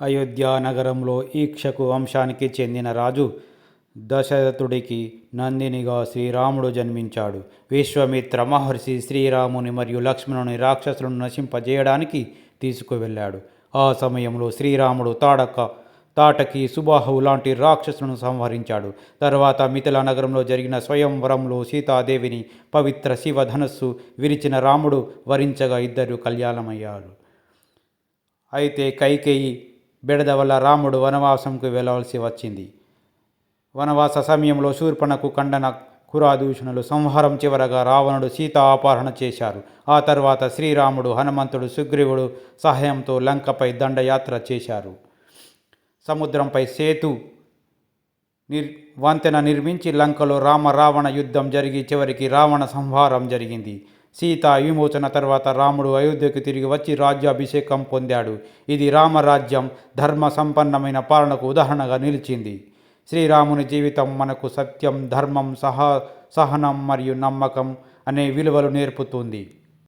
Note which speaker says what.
Speaker 1: అయోధ్య నగరంలో ఈక్ష్వాకు వంశానికి చెందిన రాజు దశరథుడికి నందినిగా శ్రీరాముడు జన్మించాడు. విశ్వామిత్ర మహర్షి శ్రీరాముని మరియు లక్ష్మణుని రాక్షసులను నశింపజేయడానికి తీసుకువెళ్ళాడు. ఆ సమయంలో శ్రీరాముడు తాటకి సుబాహు లాంటి రాక్షసులను సంహరించాడు. తర్వాత మిథిలా నగరంలో జరిగిన స్వయంవరంలో సీతాదేవిని పవిత్ర శివధనస్సు విరిచిన రాముడు వరించగా ఇద్దరు కళ్యాణమయ్యారు. అయితే కైకేయి బెడద వల్ల రాముడు వనవాసంకు వెళ్ళవలసి వచ్చింది. వనవాస సమయంలో శూర్పణకు ఖండన కురాదూషణులు సంహారం చివరగా రావణుడు సీతా అపహరణ చేశారు. ఆ తర్వాత శ్రీరాముడు హనుమంతుడు సుగ్రీవుడు సహాయంతో లంకపై దండయాత్ర చేశారు. సముద్రంపై వంతెన నిర్మించి లంకలో రావణ యుద్ధం జరిగి చివరికి రావణ సంహారం జరిగింది. సీతా విమోచన తర్వాత రాముడు అయోధ్యకు తిరిగి వచ్చి రాజ్యాభిషేకం పొందాడు. ఇది రామరాజ్యం ధర్మ సంపన్నమైన పాలనకు ఉదాహరణగా నిలిచింది. శ్రీరాముని జీవితం మనకు సత్యం, ధర్మం, సహనం మరియు నమ్మకం అనే విలువలు నేర్పుతుంది.